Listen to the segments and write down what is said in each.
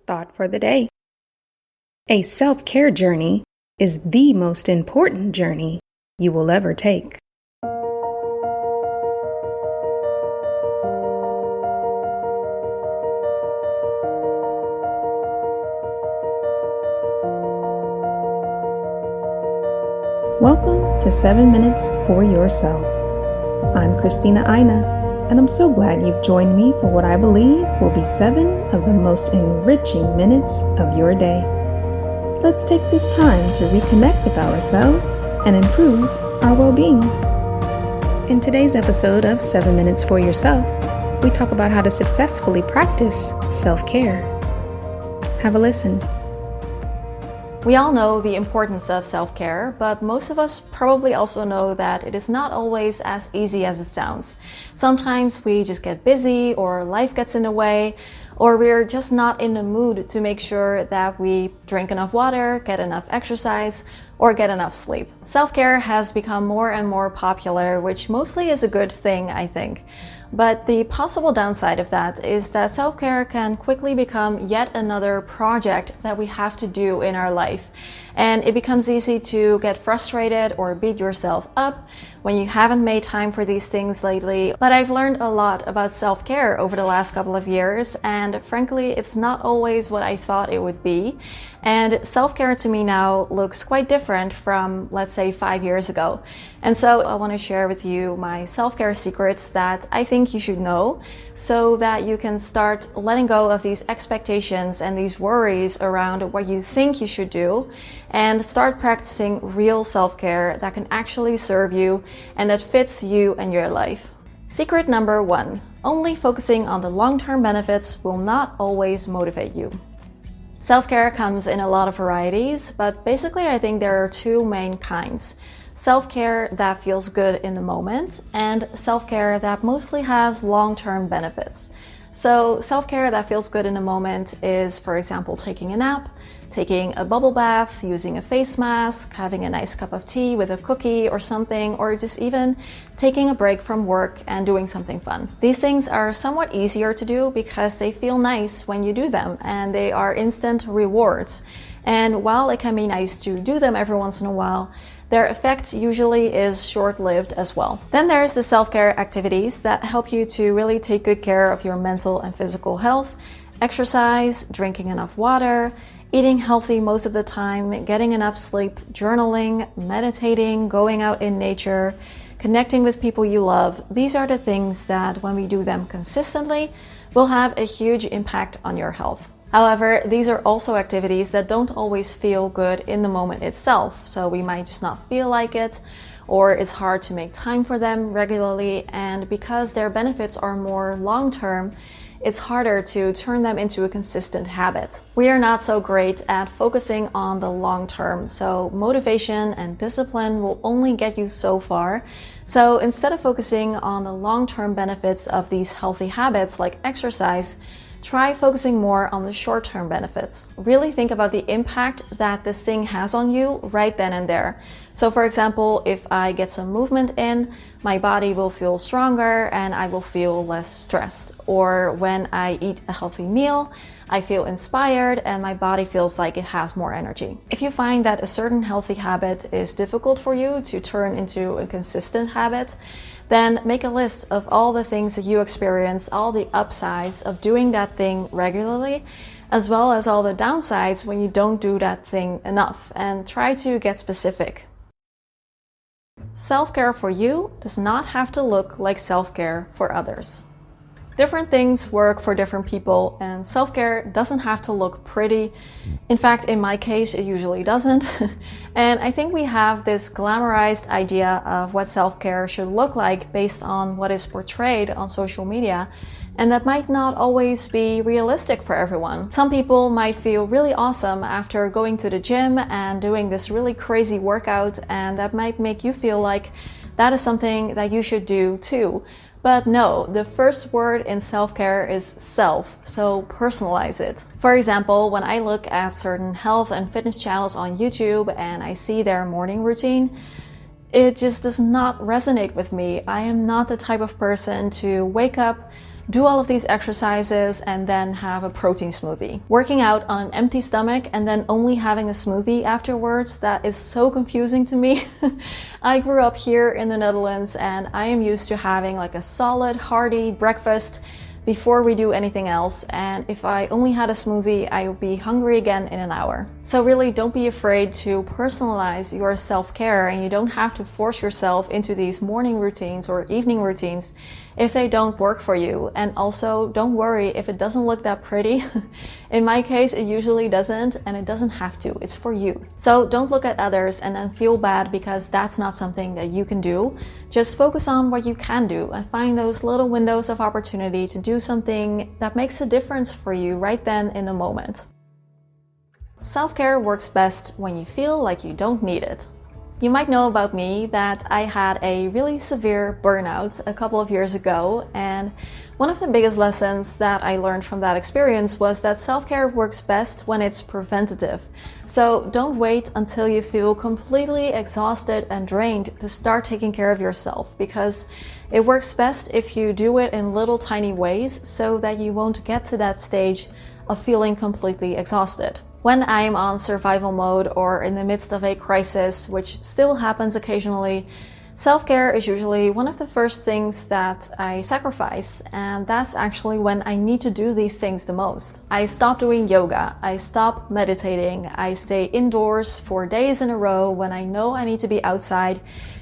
Thought for the day. A self-care journey is the most important journey you will ever take. Welcome to 7 Minutes for Yourself. I'm Christina Aina, and I'm so glad you've joined me for what I believe will be 7 of the most enriching minutes of your day. Let's take this time to reconnect with ourselves and improve our well-being. In today's episode of 7 Minutes for Yourself, we talk about how to successfully practice self-care. Have a listen. We all know the importance of self-care, but most of us probably also know that it is not always as easy as it sounds. Sometimes we just get busy, or life gets in the way, or we're just not in the mood to make sure that we drink enough water, get enough exercise, or get enough sleep. Self-care has become more and more popular, which mostly is a good thing, I think. But the possible downside of that is that self-care can quickly become yet another project that we have to do in our life. And it becomes easy to get frustrated or beat yourself up when you haven't made time for these things lately. But I've learned a lot about self-care over the last couple of years, and frankly, it's not always what I thought it would be. And self-care to me now looks quite different from, let's say, 5 years ago. And so I want to share with you my self-care secrets that I think you should know, so that you can start letting go of these expectations and these worries around what you think you should do, and start practicing real self-care that can actually serve you and that fits you and your life. Secret number 1: only focusing on the long-term benefits will not always motivate you. Self-care comes in a lot of varieties, but basically I think there are 2 main kinds. Self-care that feels good in the moment, and self-care that mostly has long-term benefits. So self-care that feels good in the moment is, for example, taking a nap, taking a bubble bath, using a face mask, having a nice cup of tea with a cookie or something, or just even taking a break from work and doing something fun. These things are somewhat easier to do because they feel nice when you do them, and they are instant rewards. And while it can be nice to do them every once in a while, their effect usually is short-lived as well. Then there's the self-care activities that help you to really take good care of your mental and physical health. Exercise, drinking enough water, eating healthy most of the time, getting enough sleep, journaling, meditating, going out in nature, connecting with people you love. These are the things that, when we do them consistently, will have a huge impact on your health. However, these are also activities that don't always feel good in the moment itself. So we might just not feel like it, or it's hard to make time for them regularly. And because their benefits are more long-term, it's harder to turn them into a consistent habit. We are not so great at focusing on the long term, so motivation and discipline will only get you so far. So instead of focusing on the long-term benefits of these healthy habits like exercise, try focusing more on the short-term benefits. Really think about the impact that this thing has on you right then and there. So for example, if I get some movement in, my body will feel stronger and I will feel less stressed. Or when I eat a healthy meal, I feel inspired and my body feels like it has more energy. If you find that a certain healthy habit is difficult for you to turn into a consistent habit, then make a list of all the things that you experience, all the upsides of doing that thing regularly, as well as all the downsides when you don't do that thing enough, and try to get specific. Self-care for you does not have to look like self-care for others. Different things work for different people, and self-care doesn't have to look pretty. In fact, in my case, it usually doesn't. And I think we have this glamorized idea of what self-care should look like based on what is portrayed on social media, and that might not always be realistic for everyone. Some people might feel really awesome after going to the gym and doing this really crazy workout, and that might make you feel like that is something that you should do too. But no, the first word in self-care is self, so personalize it. For example, when I look at certain health and fitness channels on YouTube and I see their morning routine, it just does not resonate with me. I am not the type of person to wake up, do all of these exercises and then have a protein smoothie. Working out on an empty stomach and then only having a smoothie afterwards, that is so confusing to me. I grew up here in the Netherlands and I am used to having like a solid, hearty breakfast before we do anything else, and if I only had a smoothie, I would be hungry again in an hour. So really, don't be afraid to personalize your self-care, and you don't have to force yourself into these morning routines or evening routines if they don't work for you. And also, don't worry if it doesn't look that pretty. In my case, it usually doesn't, and it doesn't have to. It's for you. So don't look at others and then feel bad because that's not something that you can do. Just focus on what you can do and find those little windows of opportunity to do something that makes a difference for you right then in the moment. Self-care works best when you feel like you don't need it. You might know about me that I had a really severe burnout a couple of years ago, and one of the biggest lessons that I learned from that experience was that self-care works best when it's preventative. So don't wait until you feel completely exhausted and drained to start taking care of yourself, because it works best if you do it in little tiny ways so that you won't get to that stage of feeling completely exhausted. When I'm on survival mode or in the midst of a crisis, which still happens occasionally, self-care is usually one of the first things that I sacrifice, and that's actually when I need to do these things the most. I stop doing yoga, I stop meditating, I stay indoors for days in a row when I know I need to be outside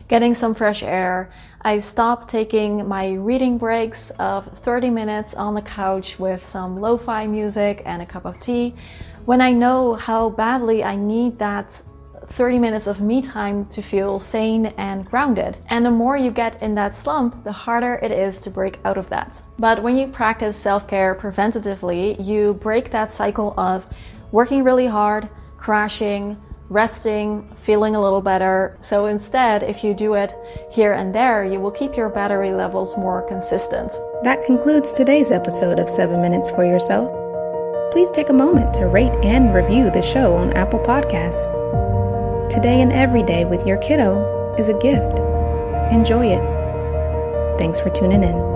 getting some fresh air. I stop taking my reading breaks of 30 minutes on the couch with some lo-fi music and a cup of tea, when I know how badly I need that 30 minutes of me time to feel sane and grounded. And the more you get in that slump, the harder it is to break out of that. But when you practice self-care preventatively, you break that cycle of working really hard, crashing, resting, feeling a little better. So instead, if you do it here and there, you will keep your battery levels more consistent. That concludes today's episode of 7 Minutes for Yourself. Please take a moment to rate and review the show on Apple Podcasts. Today and every day with your kiddo is a gift. Enjoy it. Thanks for tuning in.